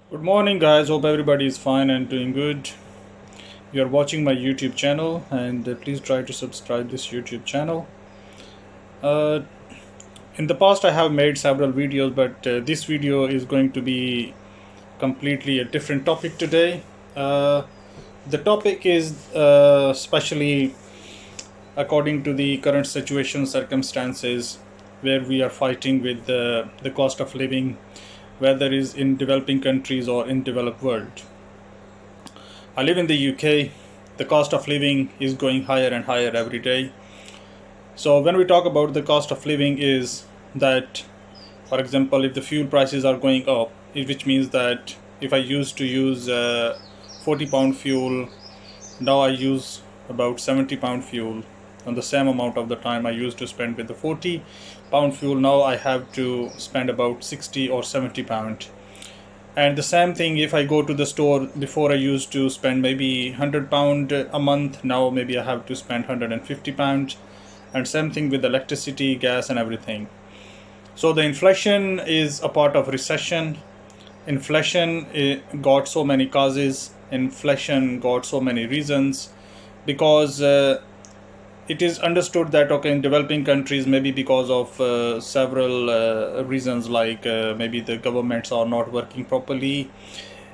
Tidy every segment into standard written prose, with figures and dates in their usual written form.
Good morning, guys. Hope everybody is fine and doing good. You are watching my YouTube channel, and please try to subscribe this YouTube channel. Uh, in the past, I have made several videos, but this video is going to be completely a different topic today. Uh, the topic is especially according to the current situation, circumstances, where we are fighting with the cost of living, whether it is in developing countries or in developed world. I live in the UK. The cost of living is going higher and higher every day. So when we talk about the cost of living is that, for example, if the fuel prices are going up, which means that if I used to use £40 fuel, now I use about £70 fuel. On the same amount of the time I used to spend with the £40 fuel, now I have to spend about £60 or £70. And the same thing, if I go to the store, before I used to spend maybe £100 a month, now maybe I have to spend £150. And same thing with electricity, gas and everything. So the inflation is a part of recession. Inflation got so many causes. Inflation got so many reasons because it is understood that in developing countries, maybe because of several reasons, like maybe the governments are not working properly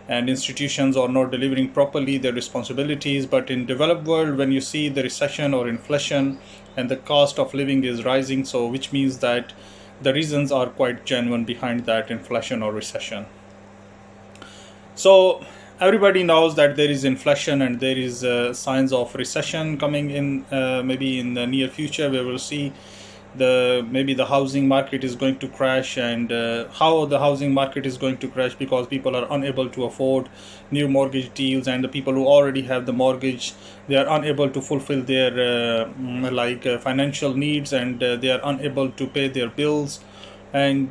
and institutions are not delivering properly their responsibilities. But in developed world, when you see the recession or inflation and the cost of living is rising, so which means that the reasons are quite genuine behind that inflation or recession. So everybody knows that there is inflation and there is signs of recession coming in. Maybe in the near future we will see maybe the housing market is going to crash. And how the housing market is going to crash, because people are unable to afford new mortgage deals, and the people who already have the mortgage, they are unable to fulfill their financial needs, and they are unable to pay their bills. And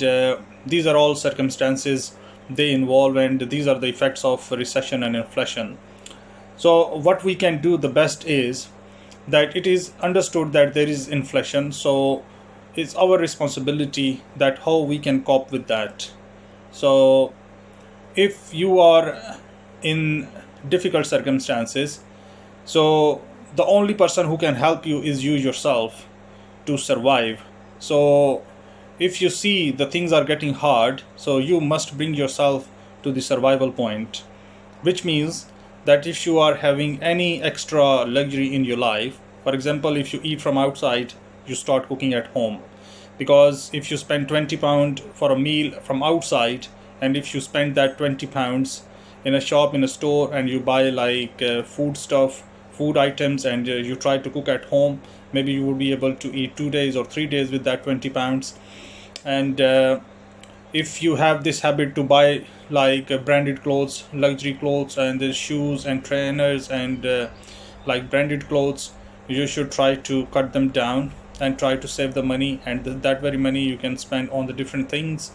these are all circumstances they involve, and these are the effects of recession and inflation. So what we can do the best is that it is understood that there is inflation, so it's our responsibility that how we can cope with that. So if you are in difficult circumstances, so the only person who can help you is you yourself to survive. So if you see the things are getting hard, so you must bring yourself to the survival point, which means that if you are having any extra luxury in your life, for example, if you eat from outside, you start cooking at home. Because if you spend £20 for a meal from outside, and if you spend that £20 in a shop, in a store, and you buy food items, and you try to cook at home, maybe you will be able to eat 2 days or 3 days with that £20. And if you have this habit to buy branded clothes, luxury clothes, and the shoes and trainers, and branded clothes, you should try to cut them down and try to save the money, and that very money you can spend on the different things.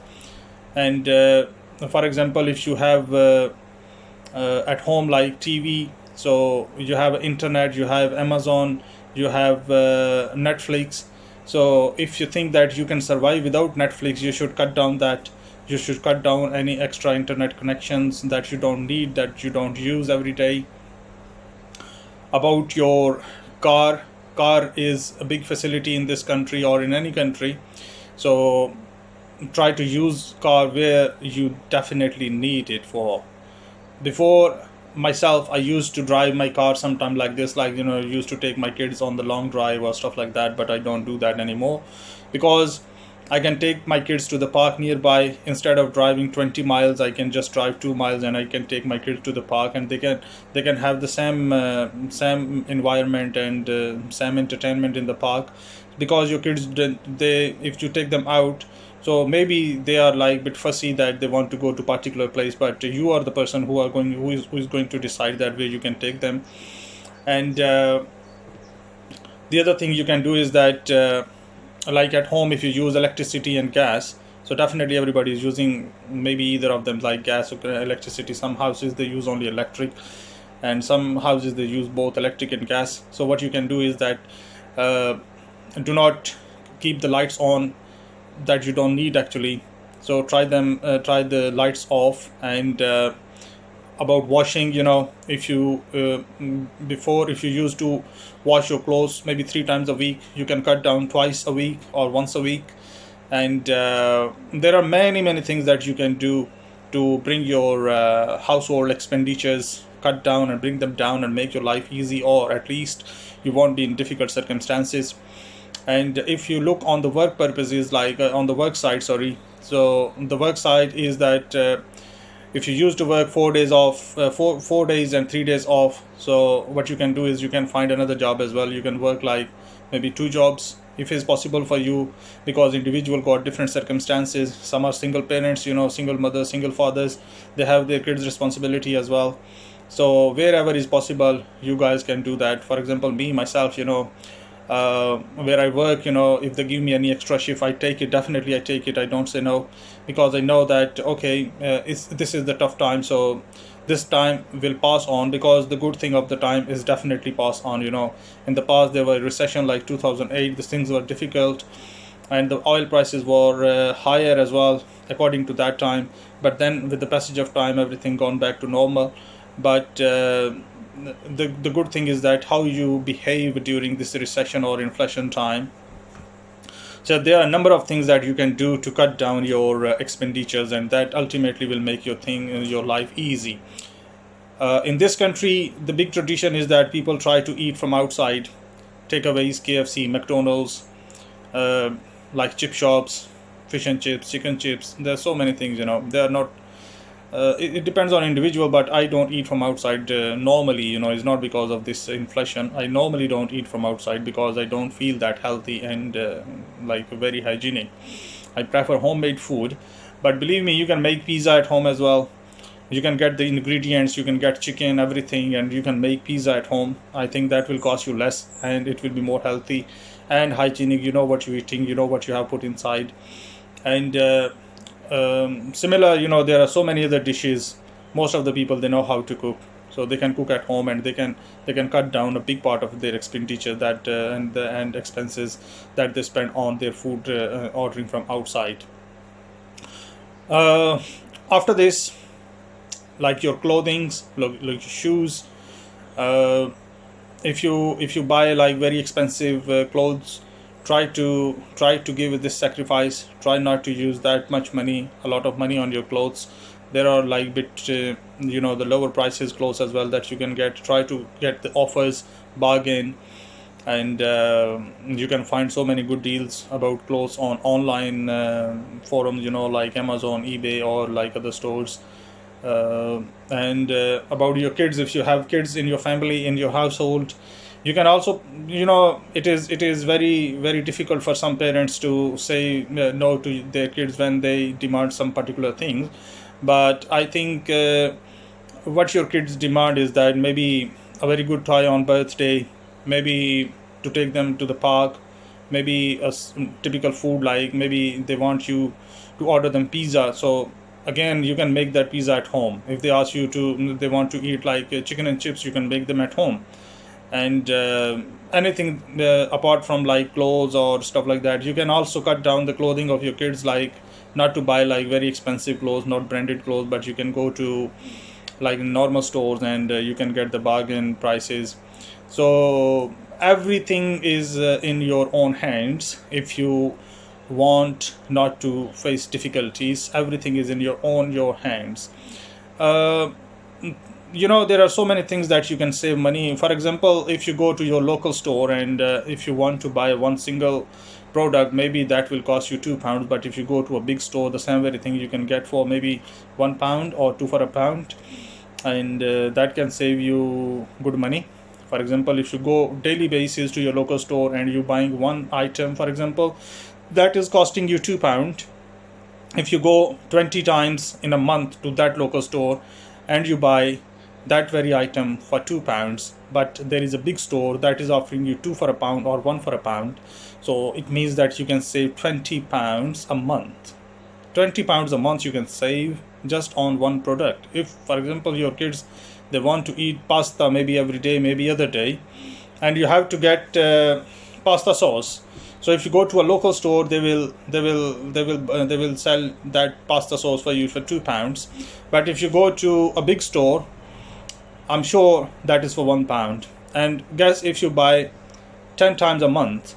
And for example, if you have at home like TV, so you have internet, you have Amazon, you have Netflix. So if you think that you can survive without Netflix, you should cut down that. You should cut down any extra internet connections that you don't need, that you don't use every day. About your car is a big facility in this country or in any country. So try to use car where you definitely need it for. Before myself, I used to drive my car sometime like this, I used to take my kids on the long drive or stuff like that, but I don't do that anymore, because I can take my kids to the park nearby. Instead of driving 20 miles, I can just drive 2 miles, and I can take my kids to the park, and they can have the same environment and same entertainment in the park. Because your kids, if you take them out, so maybe they are a bit fussy that they want to go to particular place, but you are the person who is going to decide that way you can take them. And the other thing you can do is that at home, if you use electricity and gas, so definitely everybody is using maybe either of them, like gas or electricity. Some houses they use only electric, and some houses they use both electric and gas. So what you can do is that do not keep the lights on that you don't need actually. So try the lights off. And about washing, if you before, if you used to wash your clothes maybe 3 times a week, you can cut down twice a week or once a week. And there are many things that you can do to bring your household expenditures cut down and bring them down and make your life easy, or at least you won't be in difficult circumstances. And if you look on the work purposes, like on the work side, sorry, so the work side is that if you used to work 4 days off, 4 days and 3 days off, so what you can do is you can find another job as well. You can work like maybe 2 jobs if it's possible for you, because individual got different circumstances. Some are single parents, single mothers, single fathers, they have their kids responsibility as well. So wherever is possible, you guys can do that. For example, me myself, where I work, if they give me any extra shift, I take it. Definitely I take it. I don't say no, because I know that okay, this is the tough time, so this time will pass on, because the good thing of the time is definitely pass on. In the past there were recession like 2008, these things were difficult, and the oil prices were higher as well according to that time. But then with the passage of time, everything gone back to normal. But the good thing is that how you behave during this recession or inflation time. So there are a number of things that you can do to cut down your expenditures, and that ultimately will make your life easy. In this country, the big tradition is that people try to eat from outside, takeaways, KFC, McDonald's, like chip shops, fish and chips, chicken chips. There are so many things. They are not. It depends on individual, but I don't eat from outside normally. It's not because of this inflation. I normally don't eat from outside because I don't feel that healthy and like very hygienic. I prefer homemade food. But believe me, you can make pizza at home as well. You can get the ingredients, you can get chicken, everything, and you can make pizza at home. I think that will cost you less, and it will be more healthy and hygienic. You know what you're eating, you know what you have put inside. And similar, there are so many other dishes. Most of the people, they know how to cook, so they can cook at home, and they can cut down a big part of their expenditure that and expenses that they spend on their food ordering from outside. After this, like your clothings, like your shoes, if you buy like very expensive clothes, try to give it this sacrifice. Try not to use that much money, a lot of money on your clothes. There are like bit the lower prices clothes as well that you can get. Try to get the offers, bargain, and you can find so many good deals about clothes on online forums, like Amazon, eBay, or like other stores. And about your kids, if you have kids in your family, in your household, you can also, it is very difficult for some parents to say no to their kids when they demand some particular things. But I think what your kids demand is that maybe a very good toy on birthday, maybe to take them to the park, maybe typical food, like maybe they want you to order them pizza. So again, you can make that pizza at home. If they ask you they want to eat like chicken and chips, you can make them at home. And anything apart from like clothes or stuff like that, you can also cut down the clothing of your kids, like not to buy like very expensive clothes, not branded clothes, but you can go to like normal stores, and you can get the bargain prices. So everything is in your own hands. If you want not to face difficulties, everything is in your hands. There are so many things that you can save money. For example, if you go to your local store, and if you want to buy one single product, maybe that will cost you £2. But if you go to a big store, the same very thing you can get for maybe £1 or two for £1, and that can save you good money. For example, if you go daily basis to your local store and you buying one item, for example, that is costing you £2. If you go 20 times in a month to that local store and you buy that very item for £2, but there is a big store that is offering you two for £1 or one for £1, so it means that you can save £20 a month. £20 a month you can save just on one product. If, for example, your kids, they want to eat pasta maybe every day, maybe other day, and you have to get pasta sauce, So if you go to a local store, they will sell that pasta sauce for you for £2. But if you go to a big store, I'm sure that is for £1. And guess, if you buy 10 times a month,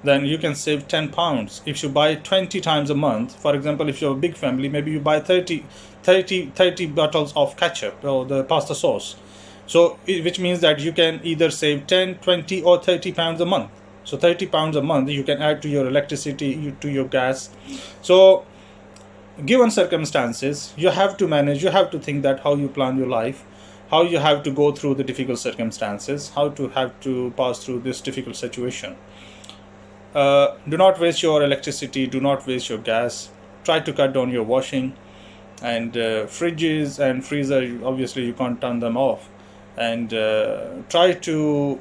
then you can save £10. If you buy 20 times a month, for example, if you're a big family, maybe you buy 30 bottles of ketchup or the pasta sauce. So which means that you can either save 10, 20 or £30 a month. So £30 a month you can add to your electricity, to your gas. So given circumstances, you have to manage, you have to think that how you plan your life, how you have to go through the difficult circumstances, how to have to pass through this difficult situation. Do not waste your electricity, do not waste your gas. Try to cut down your washing, and fridges and freezer, obviously you can't turn them off. And try to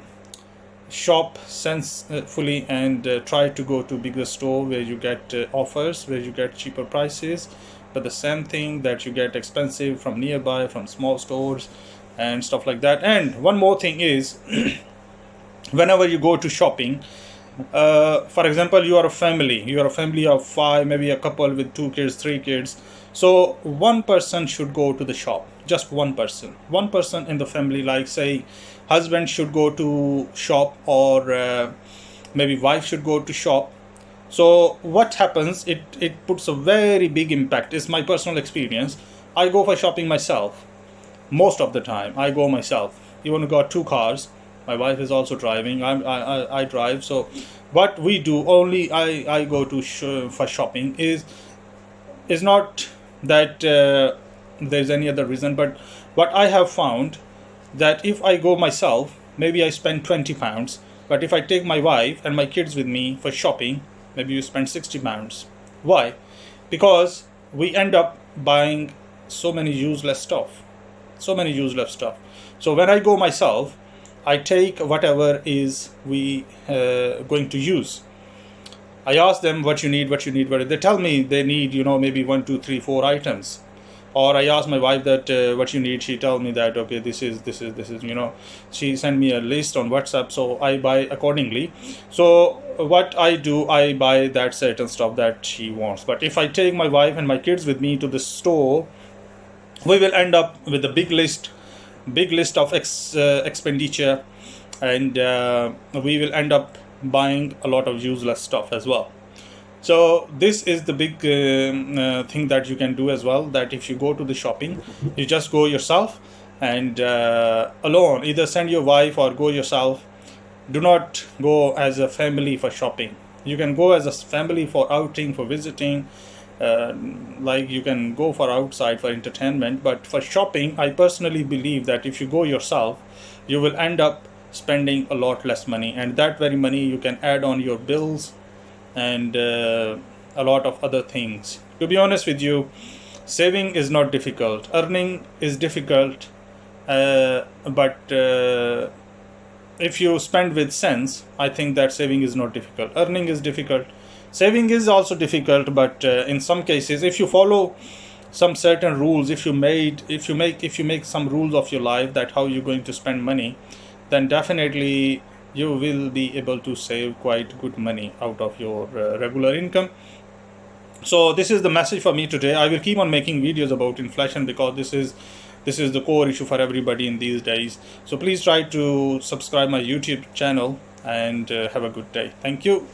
shop sensibly, and try to go to bigger store where you get offers, where you get cheaper prices, but the same thing that you get expensive from nearby, from small stores and stuff like that. And one more thing is, whenever you go to shopping, for example, you are a family of 5, maybe a couple with 2 kids, 3 kids. So one person should go to the shop, just one person in the family, like say husband should go to shop, or maybe wife should go to shop. So what happens, it puts a very big impact. It's my personal experience. I go for shopping myself. Most of the time I go myself. Even got 2 cars. My wife is also driving. I drive. So what we do, only I go to for shopping, is not that there's any other reason, but what I have found, that if I go myself, maybe I spend £20, but if I take my wife and my kids with me for shopping, maybe you spend £60. Why? Because we end up buying so many useless stuff. So when I go myself, I take whatever is we going to use. I ask them what you need. They tell me they need, maybe 1, 2, 3, 4 items. Or I ask my wife that what you need. She tell me that, okay, this is, she send me a list on WhatsApp. So I buy accordingly. So what I do, I buy that certain stuff that she wants. But if I take my wife and my kids with me to the store, we will end up with a big list of expenditure, and we will end up buying a lot of useless stuff as well. So this is the big thing that you can do as well, that if you go to the shopping, you just go yourself, and alone, either send your wife or go yourself. Do not go as a family for shopping. You can go as a family for outing, for visiting, like you can go for outside for entertainment. But for shopping, I personally believe that if you go yourself, you will end up spending a lot less money, and that very money you can add on your bills and a lot of other things. To be honest with you, saving is not difficult. Earning is difficult, but if you spend with sense, I think that saving is not difficult. Earning is difficult. Saving is also difficult, but in some cases, if you follow some certain rules, if you make some rules of your life, that how you're going to spend money, then definitely you will be able to save quite good money out of your regular income. So this is the message for me today. I will keep on making videos about inflation, because this is the core issue for everybody in these days. So please try to subscribe my YouTube channel, and have a good day. Thank you.